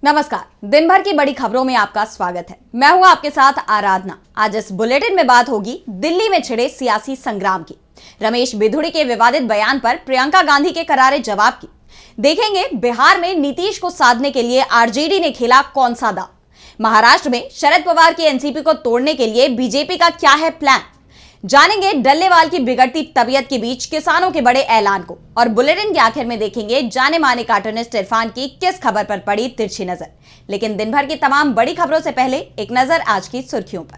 नमस्कार। दिन भर की बड़ी खबरों में आपका स्वागत है। मैं हूं आपके साथ आराधना। आज इस बुलेटिन में बात होगी दिल्ली में छिड़े सियासी संग्राम की, रमेश बिधूड़ी के विवादित बयान पर प्रियंका गांधी के करारे जवाब की, देखेंगे बिहार में नीतीश को साधने के लिए आरजेडी ने खेला कौन सा दांव, महाराष्ट्र में शरद पवार की एनसीपी को तोड़ने के लिए बीजेपी का क्या है प्लान, जानेंगे डल्लेवाल की बिगड़ती तबीयत के बीच किसानों के बड़े ऐलान को, और बुलेटिन के आखिर में देखेंगे जाने माने कार्टूनिस्ट इरफान की किस खबर पर पड़ी तिरछी नजर। लेकिन दिन भर की तमाम बड़ी खबरों से पहले एक नजर आज की सुर्खियों पर।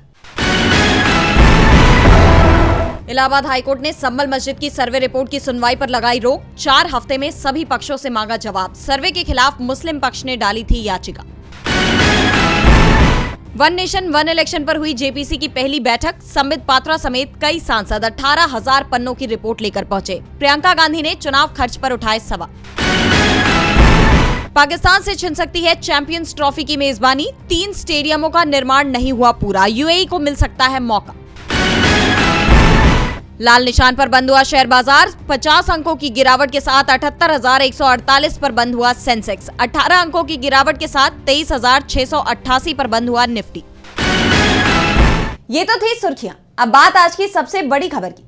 इलाहाबाद हाईकोर्ट ने संभल मस्जिद की सर्वे रिपोर्ट की सुनवाई पर लगाई रोक। 4 हफ्ते में सभी पक्षों से मांगा जवाब। सर्वे के खिलाफ मुस्लिम पक्ष ने डाली थी याचिका। वन नेशन वन इलेक्शन पर हुई जेपीसी की पहली बैठक। संबित पात्रा समेत कई सांसद 18,000 पन्नों की रिपोर्ट लेकर पहुंचे। प्रियंका गांधी ने चुनाव खर्च पर उठाए सवाल। पाकिस्तान से छिन सकती है चैंपियंस ट्रॉफी की मेजबानी। 3 स्टेडियमों का निर्माण नहीं हुआ पूरा, यूएई को मिल सकता है मौका। लाल निशान पर बंद हुआ शेयर बाजार। 50 अंकों की गिरावट के साथ 78,148 पर बंद हुआ सेंसेक्स। 18 अंकों की गिरावट के साथ 23,688 पर बंद हुआ निफ्टी। ये तो थी सुर्खियां। अब बात आज की सबसे बड़ी खबर की।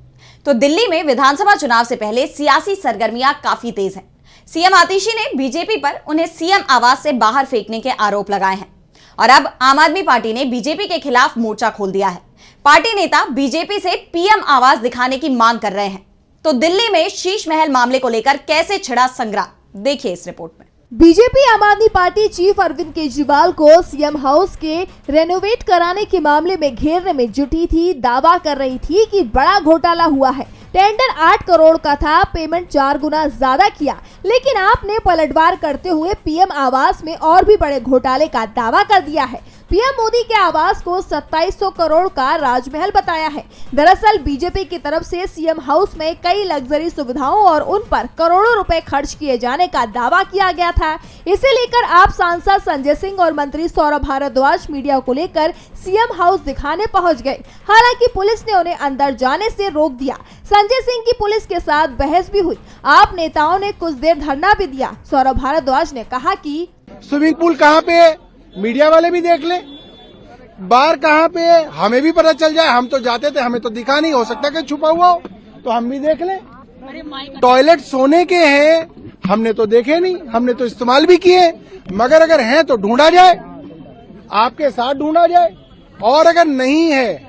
तो दिल्ली में विधानसभा चुनाव से पहले सियासी सरगर्मियां काफी तेज हैं। सीएम आतिशी ने बीजेपी पर उन्हें सीएम आवास से बाहर फेंकने के आरोप लगाए हैं, और अब आम आदमी पार्टी ने बीजेपी के खिलाफ मोर्चा खोल दिया है। पार्टी नेता बीजेपी से पीएम आवास दिखाने की मांग कर रहे हैं। तो दिल्ली में शीश महल मामले को लेकर कैसे छिड़ा संग्राम, देखिए इस रिपोर्ट में। बीजेपी आम आदमी पार्टी चीफ अरविंद केजरीवाल को सीएम हाउस के रेनोवेट कराने के मामले में घेरने में जुटी थी। दावा कर रही थी कि बड़ा घोटाला हुआ है। टेंडर 8 करोड़ का था, पेमेंट 4 गुना ज्यादा किया, लेकिन आपने पलटवार करते हुए पीएम आवास में और भी बड़े घोटाले का दावा कर दिया है। पीएम मोदी के आवास को 2700 करोड़ का राजमहल बताया है। दरअसल बीजेपी की तरफ से सीएम हाउस में कई लग्जरी सुविधाओं और उन पर करोड़ों रुपए खर्च किए जाने का दावा किया गया था। इसे लेकर आप सांसद संजय सिंह और मंत्री सौरभ भारद्वाज मीडिया को लेकर सीएम हाउस दिखाने पहुंच गए। हालांकि पुलिस ने उन्हें अंदर जाने से रोक दिया। संजय सिंह की पुलिस के साथ बहस भी हुई। आप नेताओं ने कुछ देर धरना भी दिया। सौरभ भारद्वाज ने कहा कि स्विमिंग पूल कहाँ पे है, मीडिया वाले भी देख ले, बार कहाँ पे है, हमें भी पता चल जाए। हम तो जाते थे, हमें तो दिखा नहीं, हो सकता कि छुपा हुआ हो तो हम भी देख ले। टॉयलेट सोने के हैं, हमने तो देखे नहीं, हमने तो इस्तेमाल भी किए, मगर अगर हैं तो ढूंढा जाए, आपके साथ ढूंढा जाए, और अगर नहीं है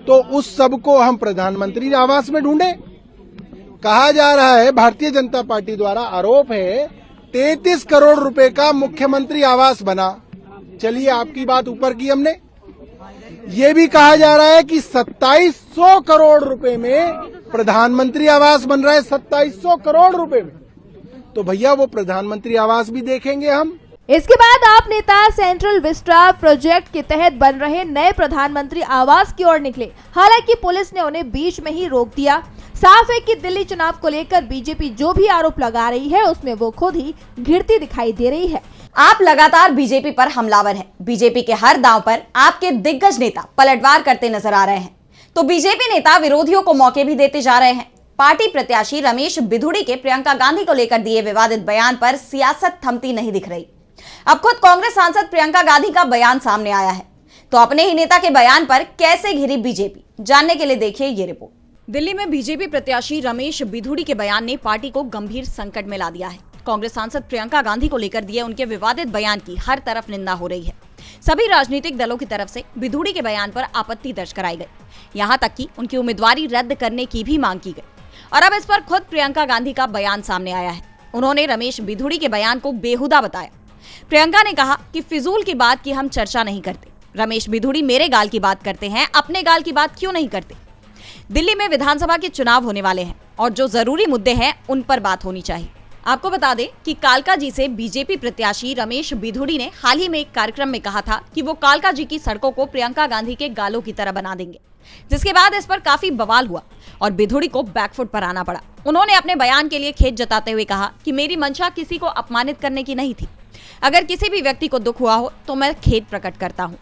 तो उस सब को हम प्रधानमंत्री आवास में ढूंढे। कहा जा रहा है, भारतीय जनता पार्टी द्वारा आरोप है 33 करोड़ रुपए का मुख्यमंत्री आवास बना। चलिए, आपकी बात ऊपर की हमने। ये भी कहा जा रहा है कि 2700 करोड़ रुपए में प्रधानमंत्री आवास बन रहा है। 2700 करोड़ रुपए में, तो भैया वो प्रधानमंत्री आवास भी देखेंगे हम। इसके बाद आप नेता सेंट्रल विस्टा प्रोजेक्ट के तहत बन रहे नए प्रधानमंत्री आवास की ओर निकले। हालांकि पुलिस ने उन्हें बीच में ही रोक दिया। साफ है कि दिल्ली चुनाव को लेकर बीजेपी जो भी आरोप लगा रही है उसमें वो खुद ही घिरती दिखाई दे रही है। आप लगातार बीजेपी पर हमलावर हैं। बीजेपी के हर दांव पर आपके दिग्गज नेता पलटवार करते नजर आ रहे हैं, तो बीजेपी नेता विरोधियों को मौके भी देते जा रहे हैं। पार्टी प्रत्याशी रमेश बिधूड़ी के प्रियंका गांधी को लेकर दिए विवादित बयान पर सियासत थमती नहीं दिख रही। अब खुद कांग्रेस सांसद प्रियंका गांधी का बयान सामने आया है, तो अपने ही नेता के बयान पर कैसे घिरी बीजेपी, जानने के लिए देखिए ये रिपोर्ट। दिल्ली में बीजेपी प्रत्याशी रमेश बिधूड़ी के बयान ने पार्टी को गंभीर संकट में ला दिया है। कांग्रेस सांसद प्रियंका गांधी को लेकर दिए उनके विवादित बयान की हर तरफ निंदा हो रही है। सभी राजनीतिक दलों की तरफ से बिधूड़ी के बयान पर आपत्ति दर्ज कराई गई। यहाँ तक कि उनकी उम्मीदवारी रद्द करने की भी मांग की गई, और अब इस पर खुद प्रियंका गांधी का बयान सामने आया है। उन्होंने रमेश बिधूड़ी के बयान को बेहुदा बताया। प्रियंका ने कहा कि फिजूल की बात की हम चर्चा नहीं करते। रमेश बिधूड़ी मेरे गाल की बात करते हैं, अपने गाल की बात क्यों नहीं करते। दिल्ली में विधानसभा के चुनाव होने वाले हैं, और जो जरूरी मुद्दे हैं उन पर बात होनी चाहिए। आपको बता दें कि कालका जी से बीजेपी प्रत्याशी रमेश बिधूड़ी ने हाल ही में एक कार्यक्रम में कहा था कि वो कालका जी की सड़कों को प्रियंका गांधी के गालों की तरह बना देंगे, जिसके बाद इस पर काफी बवाल हुआ और बिधूड़ी को बैकफुट पर आना पड़ा। उन्होंने अपने बयान के लिए खेद जताते हुए कहा कि मेरी मंशा किसी को अपमानित करने की नहीं थी। अगर किसी भी व्यक्ति को दुख हुआ हो तो मैं खेद प्रकट करता हूँ।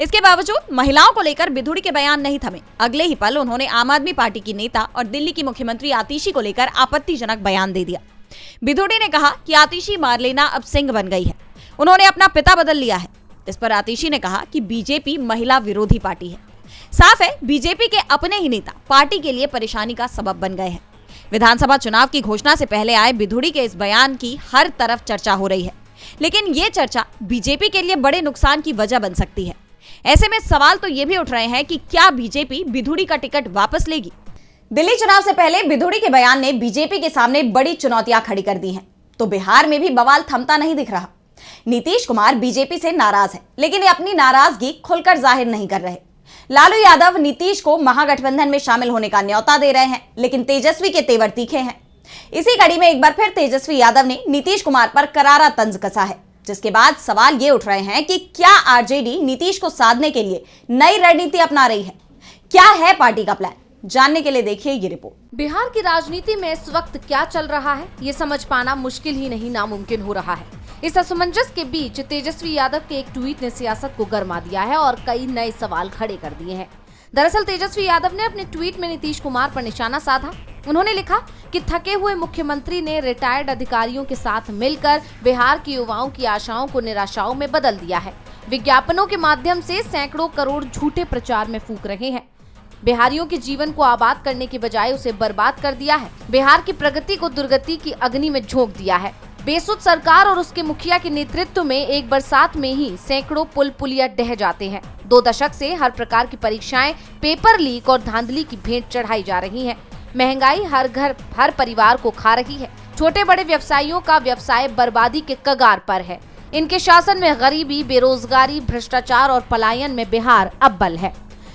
इसके बावजूद महिलाओं को लेकर बिधूड़ी के बयान नहीं थमे। अगले ही पल उन्होंने आम आदमी पार्टी की नेता और दिल्ली की मुख्यमंत्री आतिशी को लेकर आपत्तिजनक बयान दे दिया। बिधूड़ी ने कहा कि आतिशी मार्लेना अब सिंह बन गई है। उन्होंने अपना पिता बदल लिया है। इस पर आतिशी ने कहा कि बीजेपी महिला विरोधी पार्टी है। साफ है बीजेपी के अपने ही नेता पार्टी के लिए परेशानी का सबब बन गए हैं। विधानसभा चुनाव की घोषणा से पहले आए बिधुड़ी के इस बयान की हर तरफ चर्चा हो रही है, लेकिन ये चर्चा बीजेपी के लिए बड़े नुकसान की वजह बन सकती है। ऐसे में सवाल तो ये भी उठ रहे हैं कि क्या बीजेपी बिधुड़ी का टिकट वापस लेगी। दिल्ली चुनाव से पहले बिधुड़ी के बयान ने बीजेपी के सामने बड़ी चुनौतियां खड़ी कर दी हैं, तो बिहार में भी बवाल थमता नहीं दिख रहा। नीतीश कुमार बीजेपी से नाराज है, लेकिन ये अपनी नाराजगी खुलकर जाहिर नहीं कर रहे। लालू यादव नीतीश को महागठबंधन में शामिल होने का न्योता दे रहे हैं, लेकिन तेजस्वी के तेवर तीखे हैं। इसी कड़ी में एक बार फिर तेजस्वी यादव ने नीतीश कुमार पर करारा तंज कसा है, जिसके बाद सवाल ये उठ रहे हैं कि क्या आरजेडी नीतीश को साधने के लिए नई रणनीति अपना रही है? क्या है पार्टी का प्लान? जानने के लिए देखिए ये रिपोर्ट। बिहार की राजनीति में इस वक्त क्या चल रहा है, ये समझ पाना मुश्किल ही नहीं नामुमकिन हो रहा है। इस असमंजस के बीच तेजस्वी यादव के एक ट्वीट ने सियासत को गरमा दिया है और कई नए सवाल खड़े कर दिए हैं। दरअसल तेजस्वी यादव ने अपने ट्वीट में नीतीश कुमार पर निशाना साधा। उन्होंने लिखा कि थके हुए मुख्यमंत्री ने रिटायर्ड अधिकारियों के साथ मिलकर बिहार के युवाओं की आशाओं को निराशाओं में बदल दिया है। विज्ञापनों के माध्यम से सैकड़ों करोड़ झूठे प्रचार में फूंक रहे हैं। बिहारियों के जीवन को आबाद करने की बजाय उसे बर्बाद कर दिया है। बिहार की प्रगति को दुर्गति की अग्नि में झोंक दिया है। बेसुध सरकार और उसके मुखिया के नेतृत्व में एक बरसात में ही सैकड़ों पुल पुलिया ढह जाते हैं। 2 दशक से हर प्रकार की परीक्षाएं, पेपर लीक और धांधली की भेंट चढ़ाई जा रही हैं। महंगाई हर घर, हर परिवार को खा रही है। छोटे बड़े व्यवसायियों का व्यवसाय बर्बादी के कगार पर है। इनके शासन में गरीबी, बेरोजगारी, भ्रष्टाचार और पलायन में बिहार अव्वल है।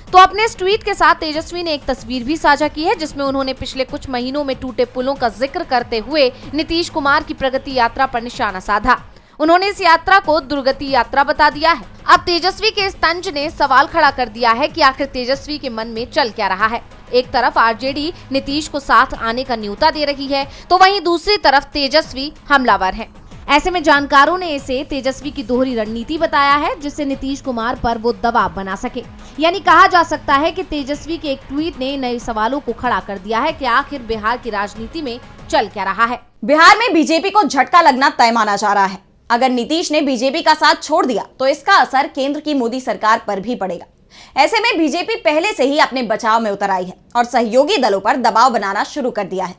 तो अपने इस ट्वीट के साथ तेजस्वी ने एक तस्वीर भी साझा की है, जिसमें उन्होंने पिछले कुछ महीनों में टूटे पुलों का जिक्र करते हुए नीतीश कुमार की प्रगति यात्रा पर निशाना साधा। उन्होंने इस यात्रा को दुर्गति यात्रा बता दिया है। अब तेजस्वी के इस तंज ने सवाल खड़ा कर दिया है कि आखिर तेजस्वी के मन में चल क्या रहा है। एक तरफ आरजेडी नीतीश को साथ आने का न्योता दे रही है, तो वहीं दूसरी तरफ तेजस्वी हमलावर है। ऐसे में जानकारों ने इसे तेजस्वी की दोहरी रणनीति बताया है, जिससे नीतीश कुमार पर वो दबाव बना सके। यानी कहा जा सकता है कि तेजस्वी के एक ट्वीट ने नए सवालों को खड़ा कर दिया है कि आखिर बिहार की राजनीति में चल क्या रहा है। बिहार में बीजेपी को झटका लगना तय माना जा रहा है। अगर नीतीश ने बीजेपी का साथ छोड़ दिया तो इसका असर केंद्र की मोदी सरकार पर भी पड़ेगा। ऐसे में बीजेपी पहले से ही अपने बचाव में उतर आई है और सहयोगी दलों पर दबाव बनाना शुरू कर दिया है।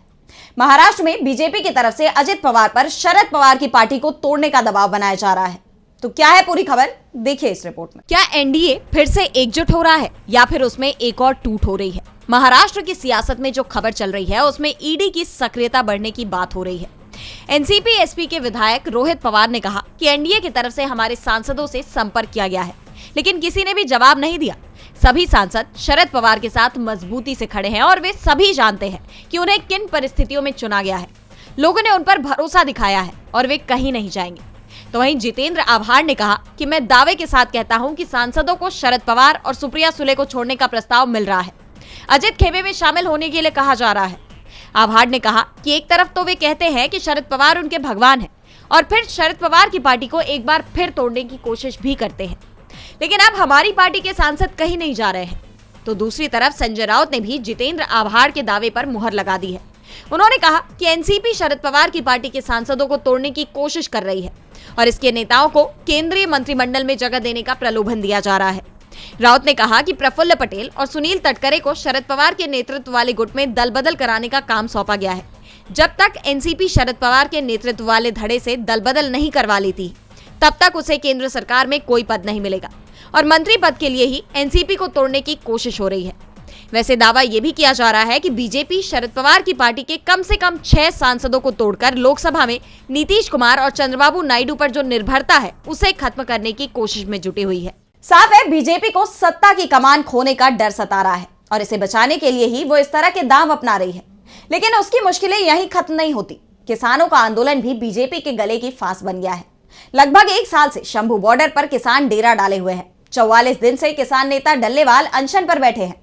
महाराष्ट्र में बीजेपी की तरफ से अजित पवार पर शरद पवार की पार्टी को तोड़ने का दबाव बनाया जा रहा है। तो क्या है पूरी खबर, देखिए इस रिपोर्ट में। क्या एनडीए फिर से एकजुट हो रहा है या फिर उसमें एक और टूट हो रही है? महाराष्ट्र की सियासत में जो खबर चल रही है उसमें ईडी की सक्रियता बढ़ने की बात हो रही है। एनसीपी एसपी के विधायक रोहित पवार ने कहा कि एनडीए की तरफ से हमारे सांसदों से संपर्क किया गया है, लेकिन किसी ने भी जवाब नहीं दिया। सभी सांसद शरद पवार के साथ मजबूती से खड़े हैं और वे सभी जानते हैं कि उन्हें किन परिस्थितियों में चुना गया है। लोगों ने उन पर भरोसा दिखाया है और वे कहीं नहीं जाएंगे। तो वहीं जितेंद्र आभार ने कहा कि मैं दावे के साथ कहता हूं कि सांसदों को शरद पवार और सुप्रिया सुले को छोड़ने का प्रस्ताव मिल रहा है। अजित खेमे में शामिल होने के लिए कहा जा रहा है। आभार ने कहा कि एक तरफ तो वे कहते हैं कि शरद पवार उनके भगवान हैं और फिर शरद पवार की पार्टी को एक बार फिर तोड़ने की कोशिश भी करते हैं, लेकिन अब हमारी पार्टी के सांसद कहीं नहीं जा रहे हैं। तो दूसरी तरफ संजय राउत ने भी जितेंद्र आभार के दावे पर मुहर लगा दी है। उन्होंने कहा कि एनसीपी शरद पवार की पार्टी के सांसदों को तोड़ने की कोशिश कर रही है और इसके नेताओं को केंद्रीय मंत्रिमंडल में जगह देने का प्रलोभन दिया जा रहा है। राउत ने कहा कि प्रफुल्ल पटेल और सुनील तटकरे को शरद पवार के नेतृत्व वाले गुट में दल बदल कराने का काम सौंपा गया है। जब तक एनसीपी शरद पवार के नेतृत्व वाले धड़े से दल बदल नहीं करवा लेती, तब तक उसे केंद्र सरकार में कोई पद नहीं मिलेगा और मंत्री पद के लिए ही एनसीपी को तोड़ने की कोशिश हो रही है। वैसे दावा यह भी किया जा रहा है कि बीजेपी शरद पवार की पार्टी के कम से कम 6 सांसदों को तोड़कर लोकसभा में नीतीश कुमार और चंद्रबाबू नायडू पर जो निर्भरता है उसे खत्म करने की कोशिश में जुटी हुई है। साफ है बीजेपी को सत्ता की कमान खोने का डर सता रहा है और इसे बचाने के लिए ही वो इस तरह के दांव अपना रही है। लेकिन उसकी मुश्किलें यहीं खत्म नहीं होती। किसानों का आंदोलन भी बीजेपी के गले की फांस बन गया है। लगभग 1 साल से शंभू बॉर्डर पर किसान डेरा डाले हुए हैं। 44 दिन से किसान नेता डल्लेवाल अनशन पर बैठे हैं,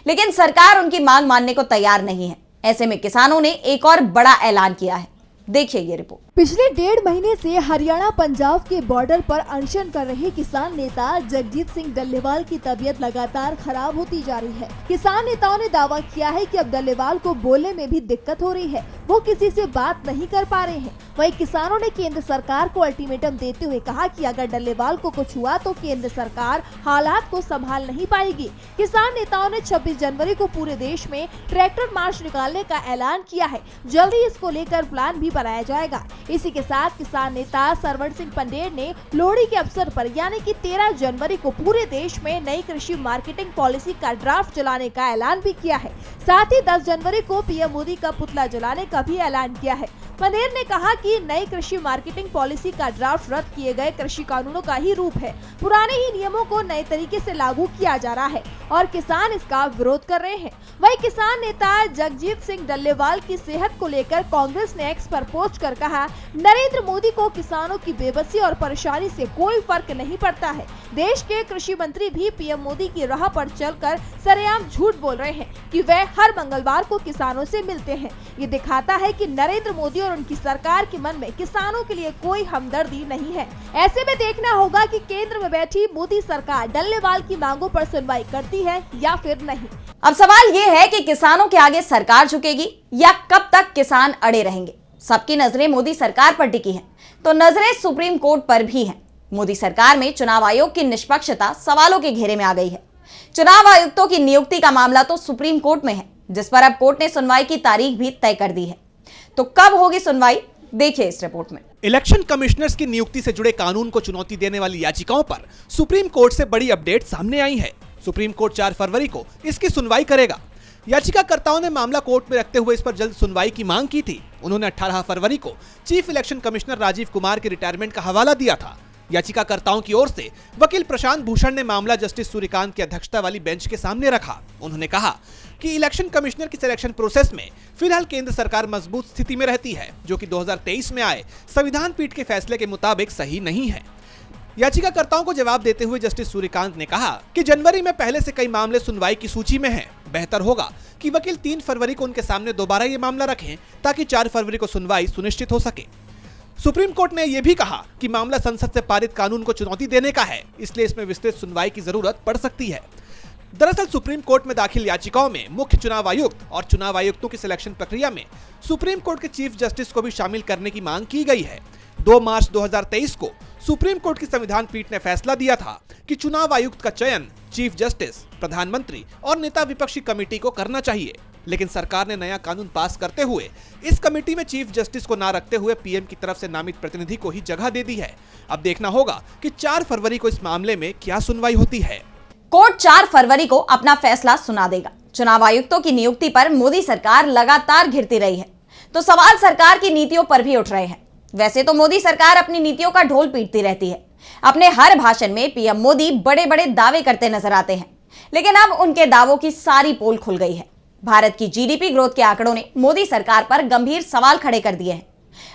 लेकिन सरकार उनकी मांग मानने को तैयार नहीं है। ऐसे में किसानों ने एक और बड़ा ऐलान किया है, देखिए ये रिपोर्ट। पिछले 1.5 महीने से हरियाणा पंजाब के बॉर्डर पर अनशन कर रहे किसान नेता जगजीत सिंह डल्लेवाल की तबीयत लगातार खराब होती जा रही है। किसान नेताओं ने दावा किया है कि अब डल्लेवाल को बोलने में भी दिक्कत हो रही है, वो किसी से बात नहीं कर पा रहे हैं। वहीं किसानों ने केंद्र सरकार को अल्टीमेटम देते हुए कहा कि अगर डल्लेवाल को कुछ हुआ तो केंद्र सरकार हालात को संभाल नहीं पाएगी। किसान नेताओं ने 26 जनवरी को पूरे देश में ट्रैक्टर मार्च निकालने का ऐलान किया है। जल्दी इसको लेकर प्लान भी बनाया जाएगा। इसी के साथ किसान नेता सरवण सिंह पंडेर ने लोहड़ी के अवसर पर यानी कि 13 जनवरी को पूरे देश में नई कृषि मार्केटिंग पॉलिसी का ड्राफ्ट जलाने का ऐलान भी किया है। साथ ही 10 जनवरी को पीएम मोदी का पुतला जलाने का भी ऐलान किया है। पंडेर ने कहा कि नई कृषि मार्केटिंग पॉलिसी का ड्राफ्ट रद्द किए गए कृषि कानूनों का ही रूप है। पुराने ही नियमों को नए तरीके से लागू किया जा रहा है और किसान इसका विरोध कर रहे हैं। वहीं किसान नेता जगजीत सिंह डल्लेवाल की सेहत को लेकर कांग्रेस ने एक्स पर पोस्ट कर कहा, नरेंद्र मोदी को किसानों की बेबसी और परेशानी से कोई फर्क नहीं पड़ता है। देश के कृषि मंत्री भी पीएम मोदी की राह पर चलकर सरेआम झूठ बोल रहे हैं कि वे हर मंगलवार को किसानों से मिलते हैं। ये दिखाता है कि नरेंद्र मोदी और उनकी सरकार के मन में किसानों के लिए कोई हमदर्दी नहीं है। ऐसे में देखना होगा कि केंद्र में बैठी मोदी सरकार डल्लेवाल की मांगों पर सुनवाई करती है या फिर नहीं। अब सवाल ये है कि किसानों के आगे सरकार झुकेगी या कब तक किसान अड़े रहेंगे। सबकी नजरें मोदी सरकार पर टिकी हैं, तो नजरें सुप्रीम कोर्ट पर भी हैं। मोदी सरकार में चुनाव आयोग की निष्पक्षता सवालों के घेरे में आ गई है। चुनाव आयुक्तों की नियुक्ति का मामला तो सुप्रीम कोर्ट में है, जिस पर अब कोर्ट ने सुनवाई की तारीख भी तय कर दी है। तो कब होगी सुनवाई, देखिए इस रिपोर्ट में। इलेक्शन कमिश्नर्स की नियुक्ति से जुड़े कानून को चुनौती देने वाली याचिकाओं पर सुप्रीम कोर्ट से बड़ी अपडेट सामने आई है। सुप्रीम कोर्ट 4 फरवरी को इसकी सुनवाई करेगा। याचिकाकर्ताओं ने मामला कोर्ट में रखते हुए इस पर जल्द सुनवाई की मांग की थी। उन्होंने 18 फरवरी को chief election commissioner Rajiv Kumar के रिटायरमेंट का हवाला दिया था। याचिकाकर्ताओं की ओर से वकील प्रशांत भूषण ने मामला जस्टिस सूर्यकांत की अध्यक्षता वाली बेंच के सामने रखा। उन्होंने कहा कि इलेक्शन कमिश्नर की सिलेक्शन प्रोसेस में फिलहाल केंद्र सरकार मजबूत स्थिति में रहती है, जो कि 2023 में आए संविधान पीठ के फैसले के मुताबिक सही नहीं है। याचिकाकर्ताओं को जवाब देते हुए जस्टिस सूर्यकांत ने कहा कि जनवरी में पहले से कई मामले सुनवाई की सूची में हैं। बेहतर होगा कि वकील 3 फरवरी को उनके सामने दोबारा ये मामला रखें, ताकि 4 फरवरी को सुनवाई सुनिश्चित हो सके। सुप्रीम कोर्ट ने यह भी कहा कि मामला संसद से पारित कानून को चुनौती देने का है, इसलिए इसमें विस्तृत सुनवाई की जरूरत पड़ सकती है। दरअसल सुप्रीम कोर्ट में दाखिल याचिकाओं में मुख्य चुनाव आयुक्त और चुनाव आयुक्तों की सिलेक्शन प्रक्रिया में सुप्रीम कोर्ट के चीफ जस्टिस को भी शामिल करने की मांग की गई है। 2 मार्च 2023 को सुप्रीम कोर्ट की संविधान पीठ ने फैसला दिया था कि चुनाव आयुक्त का चयन चीफ जस्टिस, प्रधानमंत्री और नेता विपक्षी कमेटी को करना चाहिए, लेकिन सरकार ने नया कानून पास करते हुए इस कमेटी में चीफ जस्टिस को ना रखते हुए पीएम की तरफ से नामित प्रतिनिधि को ही जगह दे दी है। अब देखना होगा कि 4 फरवरी को इस मामले में क्या सुनवाई होती है। कोर्ट 4 फरवरी को अपना फैसला सुना देगा। चुनाव आयुक्तों की नियुक्ति पर मोदी सरकार लगातार घिरती रही है, तो सवाल सरकार की नीतियों पर भी उठ रहे हैं। वैसे तो मोदी सरकार अपनी नीतियों का ढोल पीटती रहती है। अपने हर भाषण में पीएम मोदी बड़े बड़े दावे करते नजर आते हैं, लेकिन अब उनके दावों की सारी पोल खुल गई है। भारत की जीडीपी ग्रोथ के आंकड़ों ने मोदी सरकार पर गंभीर सवाल खड़े कर दिए हैं।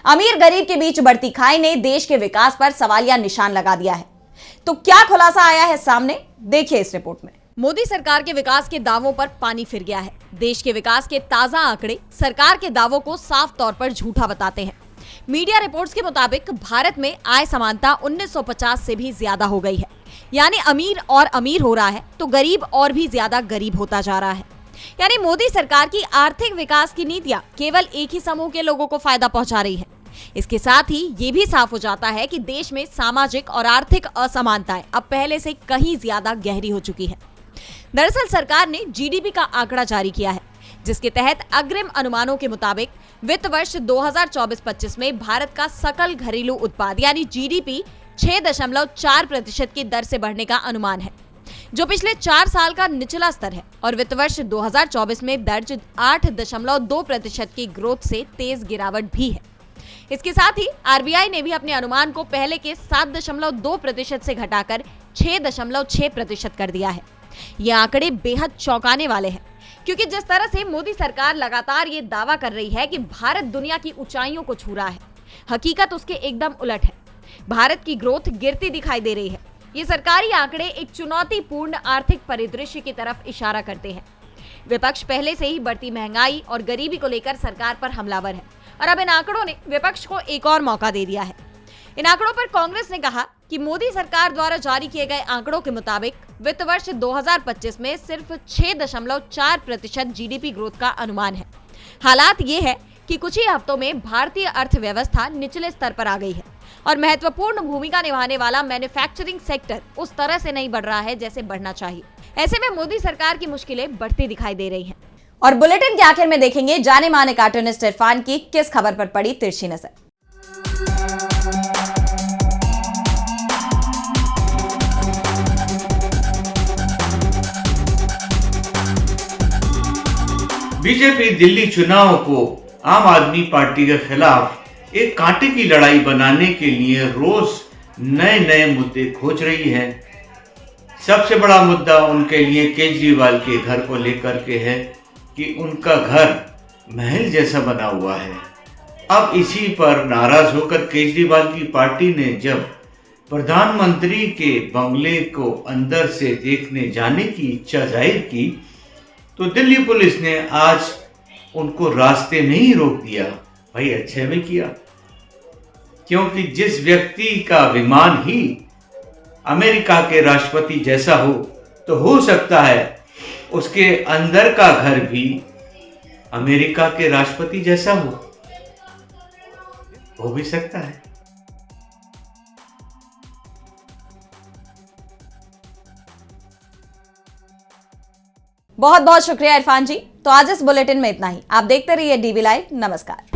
अमीर गरीब के बीच बढ़ती खाई ने देश के विकास पर सवालिया निशान लगा दिया है। तो क्या खुलासा आया है सामने, देखिए इस रिपोर्ट में। मोदी सरकार के विकास के दावों पर पानी फिर गया है। देश के विकास के ताजा आंकड़े सरकार के दावों को साफ तौर पर झूठा बताते हैं। मीडिया रिपोर्ट्स के मुताबिक भारत में आय समानता 1950 से भी ज्यादा हो गई है, यानी अमीर और अमीर हो रहा है तो गरीब और भी ज्यादा गरीब होता जा रहा है। यानी मोदी सरकार की आर्थिक विकास की नीतियां केवल एक ही समूह के लोगों को फायदा पहुंचा रही है। इसके साथ ही ये भी साफ हो जाता है कि देश में सामाजिक और आर्थिक असमानताएं अब पहले से कहीं ज्यादा गहरी हो चुकी है। दरअसल सरकार ने जीडीपी का आंकड़ा जारी किया है, जिसके तहत अग्रिम अनुमानों के मुताबिक वित्त वर्ष 2024-25 में भारत का सकल घरेलू उत्पाद यानी जीडीपी 6.4% की दर से बढ़ने का अनुमान है, जो पिछले 4 साल का निचला स्तर है और वित्त वर्ष 2024 में दर्ज 8.2% की ग्रोथ से तेज गिरावट भी है। इसके साथ ही आरबीआई ने भी अपने अनुमान को पहले के 7.2% से घटाकर 6.6% कर दिया है। ये आंकड़े बेहद चौंकाने वाले हैं, क्योंकि जिस तरह से मोदी सरकार लगातार ये दावा कर रही है कि भारत दुनिया की ऊंचाइयों को छू रहा है, हकीकत उसके एकदम उलट है। भारत की ग्रोथ गिरती दिखाई दे रही है। ये सरकारी आंकड़े एक चुनौतीपूर्ण आर्थिक परिदृश्य की तरफ इशारा करते हैं। विपक्ष पहले से ही बढ़ती महंगाई और गरीबी को लेकर सरकार पर हमलावर है और अब इन आंकड़ों ने विपक्ष को एक और मौका दे दिया है। इन आंकड़ों पर कांग्रेस ने कहा कि मोदी सरकार द्वारा जारी किए गए आंकड़ों के मुताबिक वित्त वर्ष 2025 में सिर्फ 6.4% जीडीपी ग्रोथ का अनुमान है। हालात ये है कि कुछ ही हफ्तों में भारतीय अर्थव्यवस्था निचले स्तर पर आ गई है और महत्वपूर्ण भूमिका निभाने वाला मैन्युफैक्चरिंग सेक्टर उस तरह से नहीं बढ़ रहा है जैसे बढ़ना चाहिए। ऐसे में मोदी सरकार की मुश्किलें बढ़ती दिखाई दे रही हैं। और बुलेटिन के आखिर में देखेंगे जाने माने कार्टूनिस्ट इरफान की किस खबर पर पड़ी तिरछी नजर। बीजेपी दिल्ली चुनाव को आम आदमी पार्टी के खिलाफ एक कांटे की लड़ाई बनाने के लिए रोज नए नए मुद्दे खोज रही है। सबसे बड़ा मुद्दा उनके लिए केजरीवाल के घर को लेकर के है कि उनका घर महल जैसा बना हुआ है। अब इसी पर नाराज होकर केजरीवाल की पार्टी ने जब प्रधानमंत्री के बंगले को अंदर से देखने जाने की इच्छा जाहिर की तो दिल्ली पुलिस ने आज उनको रास्ते में ही रोक दिया। भाई अच्छे में किया, क्योंकि जिस व्यक्ति का विमान ही अमेरिका के राष्ट्रपति जैसा हो हो सकता है उसके अंदर का घर भी अमेरिका के राष्ट्रपति जैसा हो भी सकता है। बहुत बहुत शुक्रिया इरफान जी। तो आज इस बुलेटिन में इतना ही। आप देखते रहिए डीवी लाइव। नमस्कार।